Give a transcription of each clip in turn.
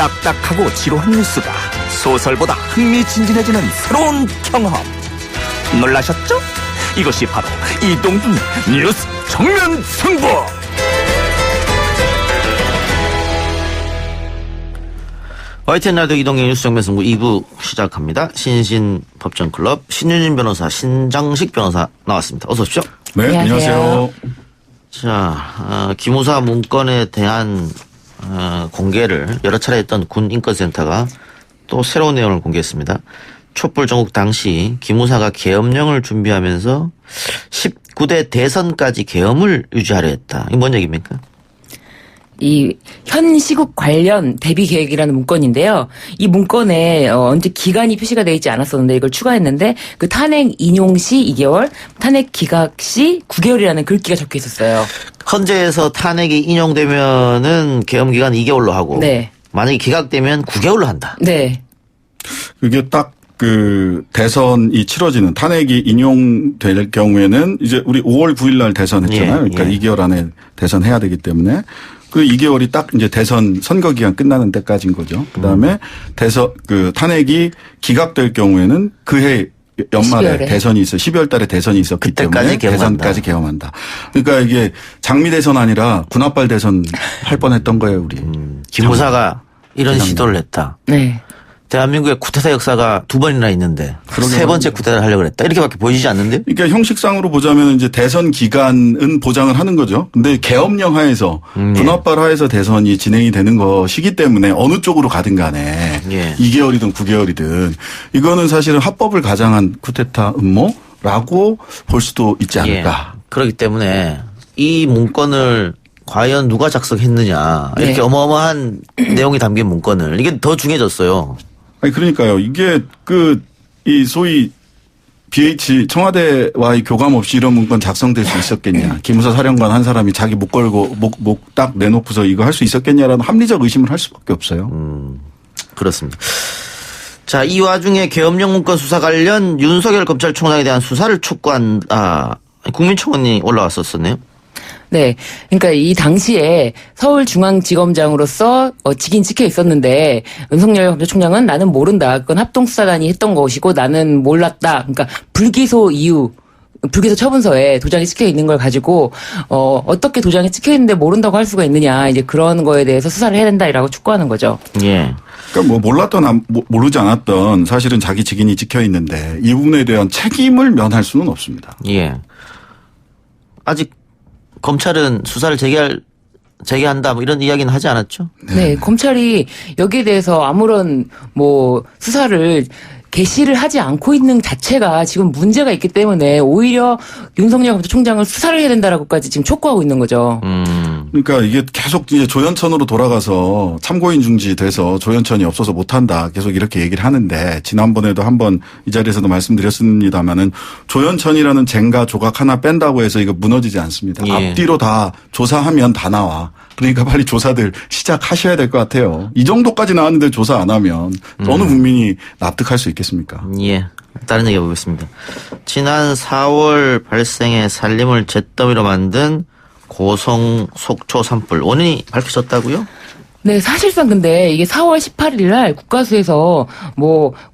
딱딱하고 지루한 뉴스가 소설보다 흥미진진해지는 새로운 경험. 놀라셨죠? 이것이 바로 이동준의 뉴스 정면 승부. YTN 라디오 이동경 뉴스 정면 승부 2부 시작합니다. 신신 법정클럽 신윤진 변호사, 신장식 변호사 나왔습니다. 어서 오십시오. 네, 안녕하세요. 자, 기무사 문건에 대한 공개를 여러 차례 했던 군인권센터가 또 새로운 내용을 공개했습니다. 촛불 전국 당시 기무사가 계엄령을 준비하면서 19대 대선까지 계엄을 유지하려 했다. 이게 뭔 얘기입니까? 이 현 시국 관련 대비 계획이라는 문건인데요. 이 문건에 언제 기간이 표시가 되어 있지 않았었는데 이걸 추가했는데 그 탄핵 인용 시 2개월, 탄핵 기각 시 9개월이라는 글귀가 적혀 있었어요. 헌재에서 탄핵이 인용되면은 계엄 기간 2개월로 하고, 네. 만약에 기각되면 9개월로 한다. 네. 그게 딱 대선이 치러지는 탄핵이 인용될 경우에는 이제 우리 5월 9일 날 대선했잖아요. 그러니까 2개월 안에 대선해야 되기 때문에 그 2개월이 딱 이제 대선 선거 기간 끝나는 때까지인 거죠. 그다음에 탄핵이 기각될 경우에는 그해 연말에 12월에. 대선이 있어 12월 달에 대선이 있었기 때문에 대선까지 계엄한다. 그러니까 이게 장미 대선 아니라 군합발 대선 할 뻔했던 거예요, 우리. 기무사가 이런 시도를 했다. 네. 대한민국의 쿠데타 역사가 2번이나 있는데 세 번째 쿠데타를 하려고 했다. 이렇게밖에 보이지 않는데요? 그러니까 형식상으로 보자면 이제 대선 기간은 보장을 하는 거죠. 근데 계엄령 하에서 군합발 하에서 대선이 진행이 되는 것이기 때문에 어느 쪽으로 가든 간에 2개월이든 9개월이든 이거는 사실은 합법을 가장한 쿠데타 음모라고 볼 수도 있지 않을까. 그렇기 때문에 이 문건을 과연 누가 작성했느냐. 이렇게 어마어마한 내용이 담긴 문건을 이게 더 중요해졌어요. 아니 그러니까요. 이게 이 소위 BH 청와대와의 교감 없이 이런 문건 작성될 수 있었겠냐. 기무사 사령관 한 사람이 자기 목 걸고 목 딱 내놓고서 이거 할 수 있었겠냐라는 합리적 의심을 할 수밖에 없어요. 그렇습니다. 자, 이 와중에 계엄령 문건 수사 관련 윤석열 검찰총장에 대한 수사를 촉구한다. 국민청원이 올라왔었네요. 네. 그러니까 이 당시에 서울중앙지검장으로서 직인 찍혀 있었는데 윤석열 검찰총장은 나는 모른다. 그건 합동수사단이 했던 것이고 나는 몰랐다. 그러니까 불기소 처분서에 도장이 찍혀 있는 걸 가지고 어떻게 도장이 찍혀 있는데 모른다고 할 수가 있느냐. 이제 그런 거에 대해서 수사를 해야 된다라고 촉구하는 거죠. 예. 그러니까 몰랐던 모르지 않았던 사실은 자기 직인이 찍혀 있는데 이 부분에 대한 책임을 면할 수는 없습니다. 예. 아직 검찰은 수사를 재개한다 뭐 이런 이야기는 하지 않았죠? 네, 검찰이 여기에 대해서 아무런 수사를 개시를 하지 않고 있는 자체가 지금 문제가 있기 때문에 오히려 윤석열 검찰총장을 수사를 해야 된다라고까지 지금 촉구하고 있는 거죠. 그러니까 이게 계속 이제 조현천으로 돌아가서 참고인 중지돼서 조현천이 없어서 못한다. 계속 이렇게 얘기를 하는데 지난번에도 한번 이 자리에서도 말씀드렸습니다마는 조현천이라는 쟁가 조각 하나 뺀다고 해서 이거 무너지지 않습니다. 앞뒤로 다 조사하면 다 나와. 그러니까 빨리 조사들 시작하셔야 될 것 같아요. 이 정도까지 나왔는데 조사 안 하면 어느 국민이 납득할 수 있겠습니까? 예. 다른 얘기 해보겠습니다. 지난 4월 발생의 살림을 잿더미로 만든 고성 속초 산불 원인이 밝혀졌다고요? 네, 사실상 근데 이게 4월 18일 날 국가수에서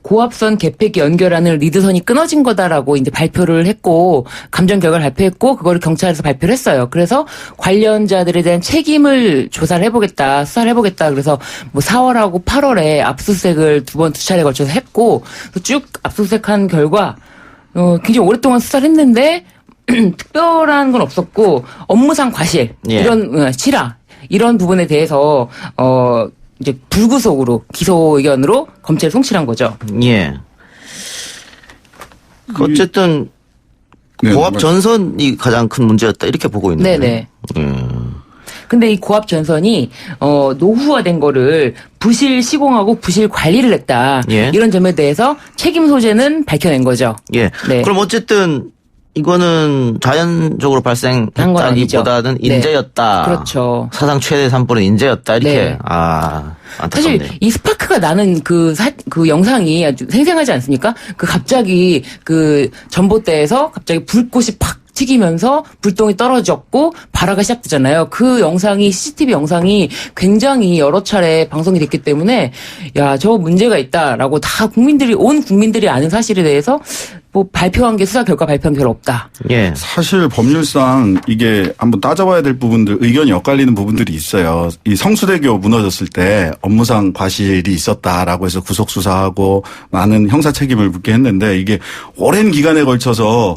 고압선 개폐기 연결하는 리드선이 끊어진 거다라고 이제 발표를 했고 감정 결과를 발표했고 그거를 경찰에서 발표를 했어요. 그래서 관련자들에 대한 책임을 조사를 해보겠다, 수사를 해보겠다. 그래서 4월하고 8월에 압수수색을 두 차례 걸쳐서 했고 쭉 압수수색한 결과 굉장히 오랫동안 수사를 했는데 특별한 건 없었고 업무상 과실 이런 실화 이런 부분에 대해서 이제 불구속으로 기소 의견으로 검찰에 송치한 거죠. 예. 어쨌든 고압 전선이 가장 큰 문제였다 이렇게 보고 있는데. 네네. 근데 이 고압 전선이 노후화된 거를 부실 시공하고 부실 관리를 했다. 이런 점에 대해서 책임 소재는 밝혀낸 거죠. 예. 네. 그럼 어쨌든 이거는 자연적으로 발생했다기보다는 인재였다. 그렇죠. 사상 최대 산불은 인재였다. 이렇게. 안타깝네요. 사실 이 스파크가 나는 그 영상이 아주 생생하지 않습니까? 갑자기 전봇대에서 갑자기 불꽃이 팍 튀기면서 불똥이 떨어졌고 발화가 시작되잖아요. 그 영상이 CCTV 영상이 굉장히 여러 차례 방송이 됐기 때문에 야, 저 문제가 있다라고 다 온 국민들이 아는 사실에 대해서 뭐 발표한 게 수사 결과 발표한 게 별로 없다. 예. 사실 법률상 이게 한번 따져봐야 될 부분들, 의견이 엇갈리는 부분들이 있어요. 이 성수대교 무너졌을 때 업무상 과실이 있었다라고 해서 구속 수사하고 많은 형사 책임을 묻게 했는데 이게 오랜 기간에 걸쳐서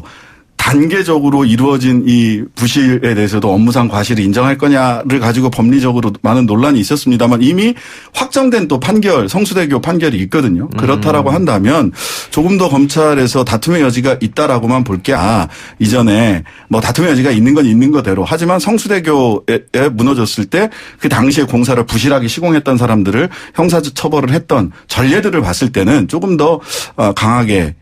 단계적으로 이루어진 이 부실에 대해서도 업무상 과실을 인정할 거냐를 가지고 법리적으로 많은 논란이 있었습니다만 이미 확정된 또 판결, 성수대교 판결이 있거든요. 그렇다라고 한다면 조금 더 검찰에서 다툼의 여지가 있다라고만 볼 게 이전에 뭐 다툼의 여지가 있는 건 있는 거대로 하지만 성수대교에 무너졌을 때 그 당시에 공사를 부실하게 시공했던 사람들을 형사적 처벌을 했던 전례들을 봤을 때는 조금 더 강하게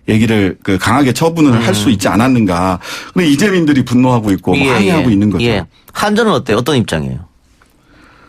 강하게 처분을 할 수 있지 않았는가. 근데 이재민들이 분노하고 있고 항의하고 있는 거죠. 예. 한전은 어때요? 어떤 입장이에요?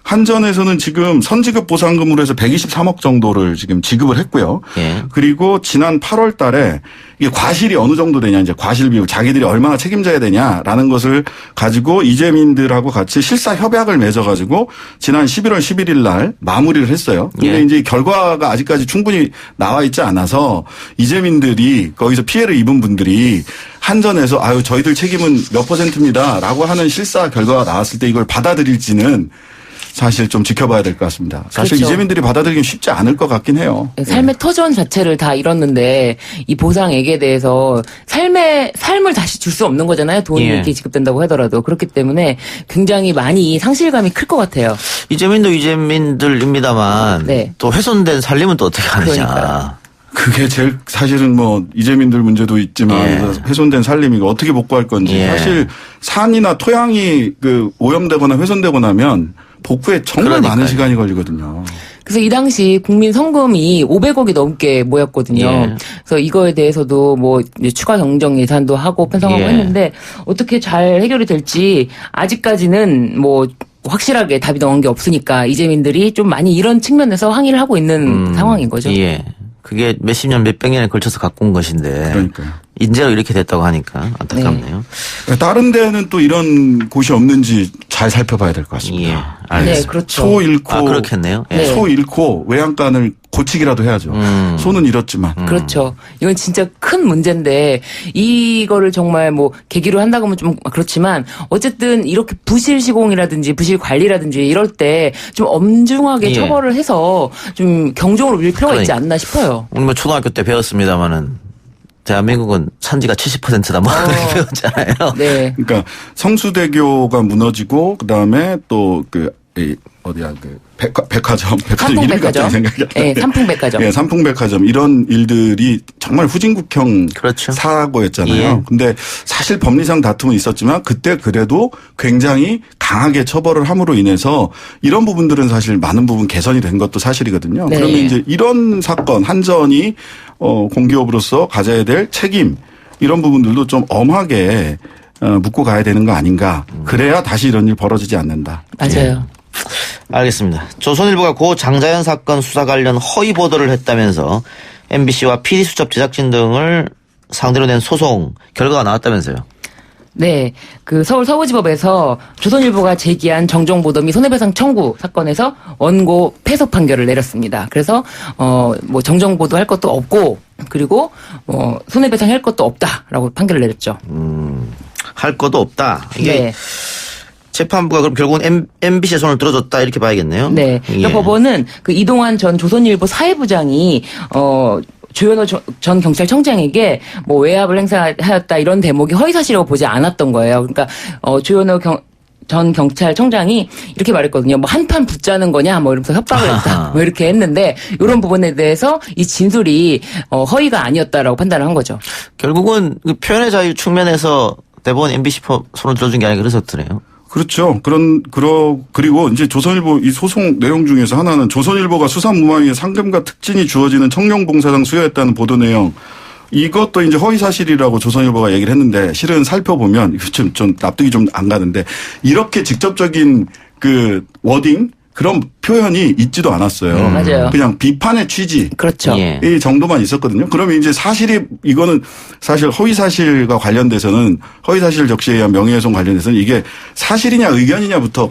한전에서는 지금 선지급 보상금으로 해서 123억 정도를 지금 지급을 했고요. 예. 그리고 지난 8월 달에 이게 과실이 어느 정도 되냐, 이제 과실 비율, 자기들이 얼마나 책임져야 되냐라는 것을 가지고 이재민들하고 같이 실사 협약을 맺어가지고 지난 11월 11일 날 마무리를 했어요. 근데 예. 이제 결과가 아직까지 충분히 나와 있지 않아서 이재민들이 거기서 피해를 입은 분들이 한전에서 저희들 책임은 몇 %입니다라고 하는 실사 결과가 나왔을 때 이걸 받아들일지는 사실 좀 지켜봐야 될 것 같습니다. 사실 그렇죠. 이재민들이 받아들이긴 쉽지 않을 것 같긴 해요. 삶의 터전 자체를 다 잃었는데 이 보상액에 대해서 삶을 다시 줄 수 없는 거잖아요. 돈이 예. 이렇게 지급된다고 하더라도. 그렇기 때문에 굉장히 많이 상실감이 클 것 같아요. 이재민도 이재민들입니다만 네. 또 훼손된 살림은 또 어떻게 하느냐. 그러니까요. 그게 제일 사실은 뭐 이재민들 문제도 있지만 예. 훼손된 살림이 어떻게 복구할 건지 예. 사실 산이나 토양이 오염되거나 훼손되고 나면 복구에 정말 그러니까요. 많은 시간이 걸리거든요. 그래서 이 당시 국민 성금이 500억이 넘게 모였거든요. 예. 그래서 이거에 대해서도 뭐 이제 추가 경정 예산도 하고 편성하고 예. 했는데 어떻게 잘 해결이 될지 아직까지는 뭐 확실하게 답이 나온 게 없으니까 이재민들이 좀 많이 이런 측면에서 항의를 하고 있는 상황인 거죠. 예. 그게 몇십 년, 몇백 년에 걸쳐서 갖고 온 것인데. 그러니까요. 인재로 이렇게 됐다고 하니까 안타깝네요. 다른 데는 또 이런 곳이 없는지 잘 살펴봐야 될 것 같습니다. 예. 네, 알겠습니다. 그렇죠. 소 잃고 그렇겠네요. 예. 네. 소 잃고 외양간을 고치기라도 해야죠. 소는 잃었지만. 그렇죠. 이건 진짜 큰 문제인데 이거를 정말 뭐 계기로 한다고 하면 좀 그렇지만 어쨌든 이렇게 부실 시공이라든지 부실 관리라든지 이럴 때 좀 엄중하게 예. 처벌을 해서 좀 경종으로 밀 필요가 있지 않나 싶어요. 우리 뭐 초등학교 때 배웠습니다마는 대한민국은 산지가 70%다 뭐 그렇게 배웠잖아요. 네. 그러니까 성수대교가 무너지고 그다음에 또 백화점 이름이 갑자기 삼풍백화점. 생각이 안 나네. 네, 삼풍백화점. 예, 삼풍백화점 이런 일들이 정말 후진국형 그렇죠. 사고였잖아요. 예. 근데 사실 법리상 다툼은 있었지만 그때 그래도 굉장히 강하게 처벌을 함으로 인해서 이런 부분들은 사실 많은 부분 개선이 된 것도 사실이거든요. 네. 그러면 이제 이런 사건 한전이 공기업으로서 가져야 될 책임 이런 부분들도 좀 엄하게 묻고 가야 되는 거 아닌가. 그래야 다시 이런 일 벌어지지 않는다. 맞아요. 알겠습니다. 조선일보가 고 장자연 사건 수사 관련 허위 보도를 했다면서 MBC와 PD수첩 제작진 등을 상대로 낸 소송 결과가 나왔다면서요. 네. 그 서울 서부지법에서 조선일보가 제기한 정정보도 및 손해배상 청구 사건에서 원고 패소 판결을 내렸습니다. 그래서 뭐 정정보도 할 것도 없고 그리고 손해배상 할 것도 없다라고 판결을 내렸죠. 할 것도 없다. 이게 네. 재판부가 그럼 결국은 MBC의 손을 들어줬다 이렇게 봐야겠네요. 네. 그러니까 예. 법원은 그 이동환 전 조선일보 사회부장이 조현호 전 경찰청장에게 뭐 외압을 행사하였다 이런 대목이 허위사실이라고 보지 않았던 거예요. 그러니까 조현호 전 경찰청장이 이렇게 말했거든요. 뭐 한판 붙자는 거냐, 뭐 이러면서 협박을 했다, 뭐 이렇게 했는데 이런 부분에 대해서 이 진술이 허위가 아니었다라고 판단을 한 거죠. 결국은 그 표현의 자유 측면에서 대법원 MBC 손을 들어준 게 아니라 그래서 그래요. 그렇죠. 그리고 이제 조선일보 이 소송 내용 중에서 하나는 조선일보가 수사무마위에 상금과 특진이 주어지는 청룡봉사장 수여했다는 보도 내용. 이것도 이제 허위사실이라고 조선일보가 얘기를 했는데 실은 살펴보면 좀 납득이 좀 안 가는데 이렇게 직접적인 그 워딩 그런 표현이 있지도 않았어요. 맞아요. 그냥 비판의 취지. 그렇죠. 예. 이 정도만 있었거든요. 그러면 이제 이거는 사실 허위사실과 관련돼서는 허위사실 적시에 의한 명예훼손 관련돼서는 이게 사실이냐 의견이냐부터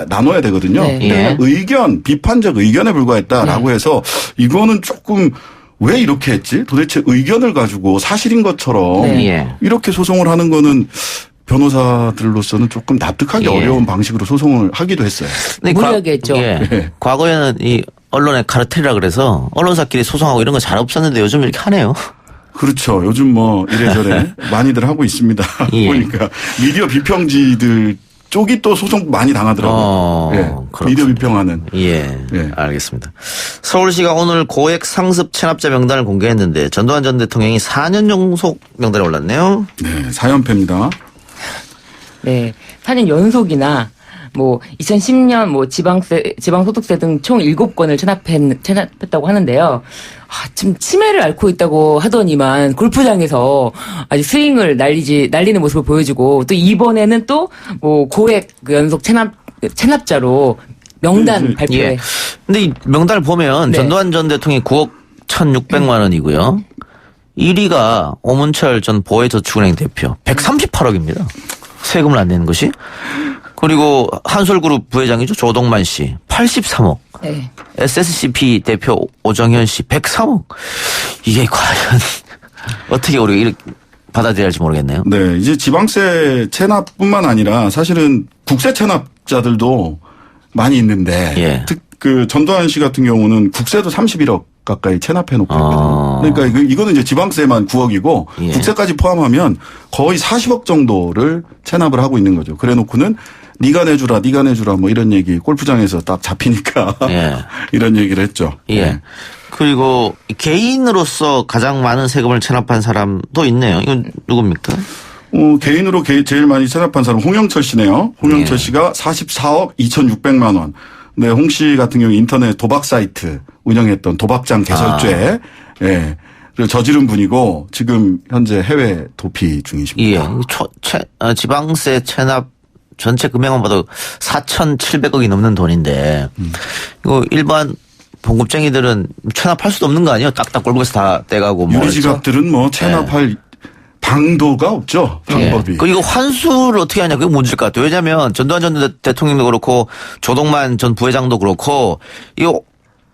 나눠야 되거든요. 네. 근데 그냥 비판적 의견에 불과했다라고 해서 이거는 조금 왜 이렇게 했지? 도대체 의견을 가지고 사실인 것처럼 네. 예. 이렇게 소송을 하는 거는 변호사들로서는 조금 납득하기 예. 어려운 방식으로 소송을 하기도 했어요. 근데 무리하게 했죠. 예. 과거에는 이 언론의 카르텔이라 그래서 언론사끼리 소송하고 이런 거 잘 없었는데 요즘 이렇게 하네요. 그렇죠. 요즘 뭐 이래저래 많이들 하고 있습니다. 예. 보니까 미디어 비평지들 쪽이 또 소송 많이 당하더라고요. 예. 그렇군요. 미디어 비평하는. 예. 예. 알겠습니다. 서울시가 오늘 고액 상습 체납자 명단을 공개했는데 전두환 전 대통령이 4년 연속 명단에 올랐네요. 네, 4연패입니다. 네. 4년 연속이나 뭐 2010년 뭐 지방소득세 등 총 7건을 체납했다고 하는데요. 지금 치매를 앓고 있다고 하더니만 골프장에서 아주 스윙을 날리는 모습을 보여주고 또 이번에는 또 뭐 고액 연속 체납자로 명단 발표해. 예. 근데 이 명단을 보면 네. 전두환 전 대통령이 9억 1,600만 원이고요. 1위가 오문철 전 보혜저축은행 대표 138억입니다. 세금을 안 내는 것이. 그리고 한솔그룹 부회장이죠. 조동만 씨 83억. 네. SSCP 대표 오정현 씨 103억. 이게 과연 어떻게 우리가 이렇게 받아들여야 할지 모르겠네요. 네, 이제 지방세 체납뿐만 아니라 사실은 국세 체납자들도 많이 있는데 예. 그 전두환 씨 같은 경우는 국세도 31억 가까이 체납해 놓고 있거든요. 그러니까 이거는 이제 지방세만 9억이고 예. 국세까지 포함하면 거의 40억 정도를 체납을 하고 있는 거죠. 그래 놓고는 네가 내주라 뭐 이런 얘기 골프장에서 딱 잡히니까 예. 이런 얘기를 했죠. 예. 네. 그리고 개인으로서 가장 많은 세금을 체납한 사람도 있네요. 이건 누굽니까? 개인으로 제일 많이 체납한 사람 홍영철 씨네요. 홍영철 예. 씨가 44억 2,600만 원. 네, 홍 씨 같은 경우 인터넷 도박 사이트 운영했던 도박장 개설죄 를 저지른 분이고 지금 현재 해외 도피 중이십니다. 예. 지방세 체납 전체 금액만 봐도 4,700억이 넘는 돈인데 이거 일반 봉급쟁이들은 체납할 수도 없는 거 아니에요? 딱딱 골고에서 다 떼가고 뭐. 유리지갑들은 뭐 체납할 방도가 없죠. 방법이. 그 이거 환수를 어떻게 하냐 그게 문제일 것 같아요. 왜냐하면 전두환 전 대통령도 그렇고 조동만 전 부회장도 그렇고 이거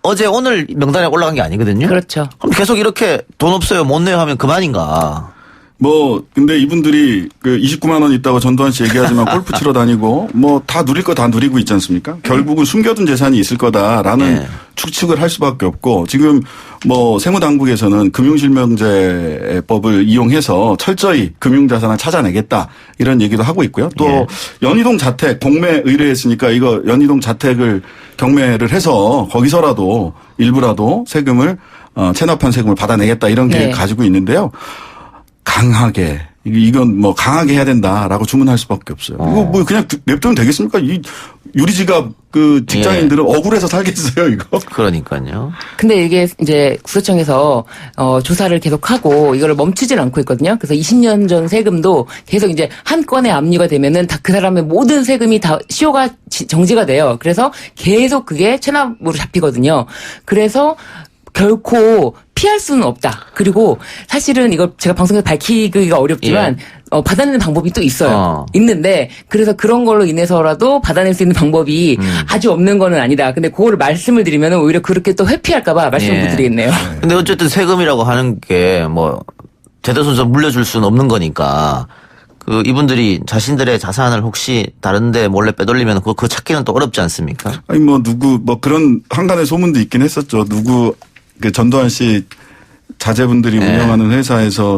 어제 오늘 명단에 올라간 게 아니거든요. 그렇죠. 그럼 계속 이렇게 돈 없어요 못 내요 하면 그만인가. 근데 이분들이 그 29만 원 있다고 전두환 씨 얘기하지만 골프 치러 다니고 뭐 다 누릴 거 다 누리고 있지 않습니까? 결국은 숨겨둔 재산이 있을 거다라는 추측을 할 수밖에 없고 지금 뭐 세무당국에서는 금융실명제법을 이용해서 철저히 금융자산을 찾아내겠다 이런 얘기도 하고 있고요. 또 연희동 자택 경매 의뢰했으니까 이거 연희동 자택을 경매를 해서 거기서라도 일부라도 세금을 체납한 세금을 받아내겠다 이런 계획 가지고 있는데요. 강하게 이건 뭐 강하게 해야 된다라고 주문할 수밖에 없어요. 이거 뭐 그냥 냅두면 되겠습니까? 이 유리지갑 그 직장인들은 억울해서 살겠어요, 이거. 그러니까요. 근데 이게 이제 국세청에서 조사를 계속하고 이거를 멈추질 않고 있거든요. 그래서 20년 전 세금도 계속 이제 한 건에 압류가 되면은 다 그 사람의 모든 세금이 다 시효가 정지가 돼요. 그래서 계속 그게 체납으로 잡히거든요. 그래서 결코 피할 수는 없다. 그리고 사실은 이걸 제가 방송에서 밝히기가 어렵지만 받아내는 방법이 또 있어요. 있는데 그래서 그런 걸로 인해서라도 받아낼 수 있는 방법이 아주 없는 거는 아니다. 근데 그거를 말씀을 드리면 오히려 그렇게 또 회피할까 봐 말씀을 못 드리겠네요. 근데 어쨌든 세금이라고 하는 게 뭐 대대손손 물려줄 수는 없는 거니까 그 이분들이 자신들의 자산을 혹시 다른데 몰래 빼돌리면 그거 찾기는 또 어렵지 않습니까? 아니 뭐 그런 한간의 소문도 있긴 했었죠. 그 전두환 씨 자제분들이 운영하는 회사에서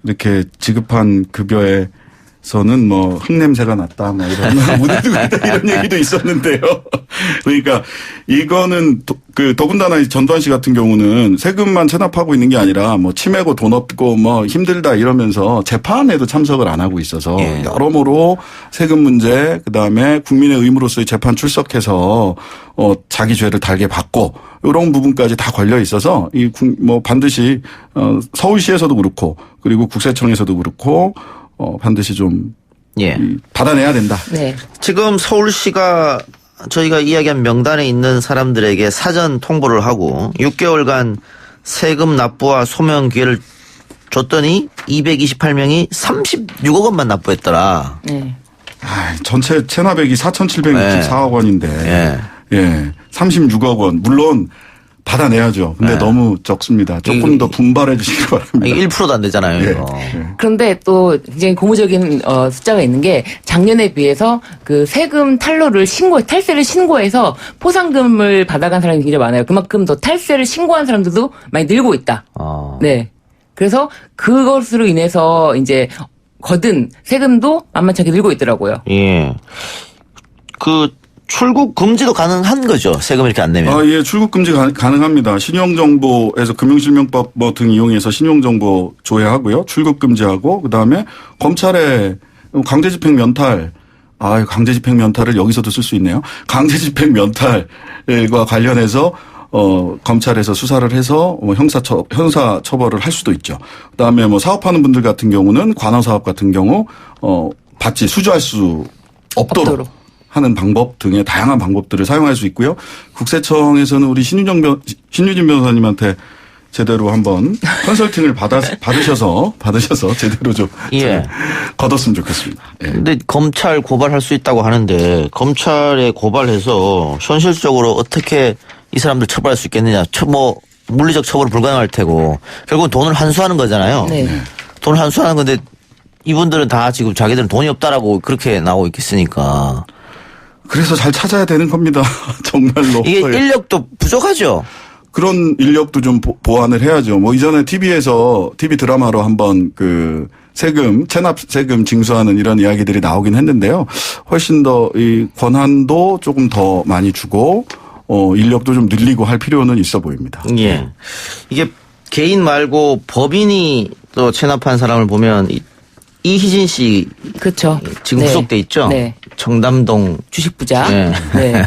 이렇게 지급한 급여에서는 뭐 흙냄새가 났다 뭐 이런 묻어두고 있다 이런 얘기도 있었는데요. 그러니까 이거는 더군다나 전두환 씨 같은 경우는 세금만 체납하고 있는 게 아니라 뭐 치매고 돈 없고 뭐 힘들다 이러면서 재판에도 참석을 안 하고 있어서 여러모로 세금 문제 그다음에 국민의 의무로서의 재판 출석해서 자기 죄를 달게 받고 이런 부분까지 다 걸려 있어서 뭐 반드시 서울시에서도 그렇고 그리고 국세청에서도 그렇고 반드시 좀 받아내야 된다. 네. 지금 서울시가 저희가 이야기한 명단에 있는 사람들에게 사전 통보를 하고 6개월간 세금 납부와 소명 기회를 줬더니 228명이 36억 원만 납부했더라. 네. 전체 체납액이 4,764억 원인데 예. 36억 원. 물론 받아내야죠. 근데 너무 적습니다. 조금 더 분발해 주시기 바랍니다. 이게 1%도 안 되잖아요. 이거. 그런데 또 굉장히 고무적인 숫자가 있는 게 작년에 비해서 그 세금 탈세를 신고해서 포상금을 받아간 사람이 굉장히 많아요. 그만큼 더 탈세를 신고한 사람들도 많이 늘고 있다. 네. 그래서 그것으로 인해서 이제 거둔 세금도 만만치 않게 늘고 있더라고요. 예. 출국 금지도 가능한 거죠. 세금 이렇게 안 내면. 예, 출국 금지 가능합니다. 신용정보에서 금융실명법 등 이용해서 신용정보 조회하고요. 출국 금지하고 그다음에 검찰에 강제집행 면탈. 강제집행 면탈을 여기서도 쓸 수 있네요. 강제집행 면탈과 관련해서 검찰에서 수사를 해서 형사 처벌을 할 수도 있죠. 그다음에 사업하는 분들 같은 경우는 관화사업 같은 경우 수주할 수 없도록 하는 방법 등의 다양한 방법들을 사용할 수 있고요. 국세청에서는 우리 신유진 변호사님한테 제대로 한번 컨설팅을 받으셔서 제대로 좀 걷었으면 좋겠습니다. 근데 검찰 고발할 수 있다고 하는데 검찰에 고발해서 현실적으로 어떻게 이 사람들 처벌할 수 있겠느냐. 물리적 처벌은 불가능할 테고 결국은 돈을 환수하는 거잖아요. 네. 돈을 환수하는 건데 이분들은 다 지금 자기들은 돈이 없다라고 그렇게 나오고 있겠으니까. 그래서 잘 찾아야 되는 겁니다. 정말로. 이게 인력도 부족하죠. 그런 인력도 좀 보완을 해야죠. 이전에 TV 드라마로 한번 체납 세금 징수하는 이런 이야기들이 나오긴 했는데요. 훨씬 더 이 권한도 조금 더 많이 주고, 인력도 좀 늘리고 할 필요는 있어 보입니다. 예. 이게 개인 말고 법인이 또 체납한 사람을 보면 이희진 씨. 그렇죠. 지금 구속돼 있죠? 네. 청담동 주식부자. 네. 네.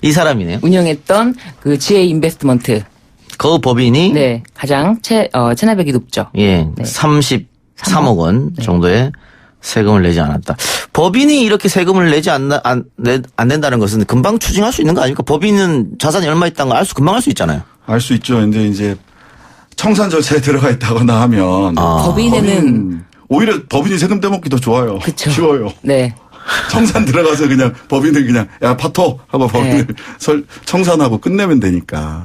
이 사람이네요. 운영했던 GA 인베스트먼트. 그 법인이 네. 가장 체납액이 높죠. 예. 네. 33억 원 정도의 세금을 내지 않았다. 법인이 이렇게 세금을 내지 안 낸다는 것은 금방 추징할 수 있는 거 아닙니까? 법인은 자산이 얼마 있다는 거 금방 알 수 있잖아요. 알 수 있죠. 근데 이제 청산 절차에 들어가 있다거나 하면 법인에는 오히려 법인이 세금 떼먹기 더 좋아요. 그쵸. 쉬워요. 네. 청산 들어가서 그냥 법인을 그냥 파토 하고 법인을 청산하고 끝내면 되니까.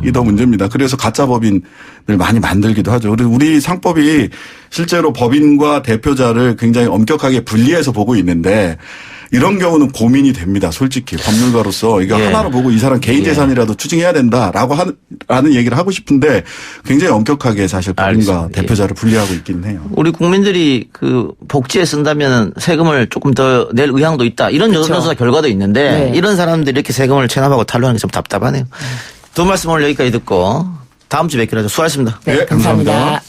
이게 더 문제입니다. 그래서 가짜 법인을 많이 만들기도 하죠. 그리고 우리 상법이 실제로 법인과 대표자를 굉장히 엄격하게 분리해서 보고 있는데 이런 경우는 고민이 됩니다. 솔직히 법률가로서 이거 하나로 보고 이 사람 개인 재산이라도 추징해야 된다라고 하는 얘기를 하고 싶은데 굉장히 엄격하게 사실 법인과 알겠습니다. 대표자를 분리하고 있기는 해요. 우리 국민들이 복지에 쓴다면 세금을 조금 더 낼 의향도 있다. 이런 여론조사 결과도 있는데 이런 사람들이 이렇게 세금을 체납하고 탈루하는 게 좀 답답하네요. 두 말씀 오늘 여기까지 듣고 다음 주에 뵙기로 하죠. 수고하셨습니다. 네, 감사합니다.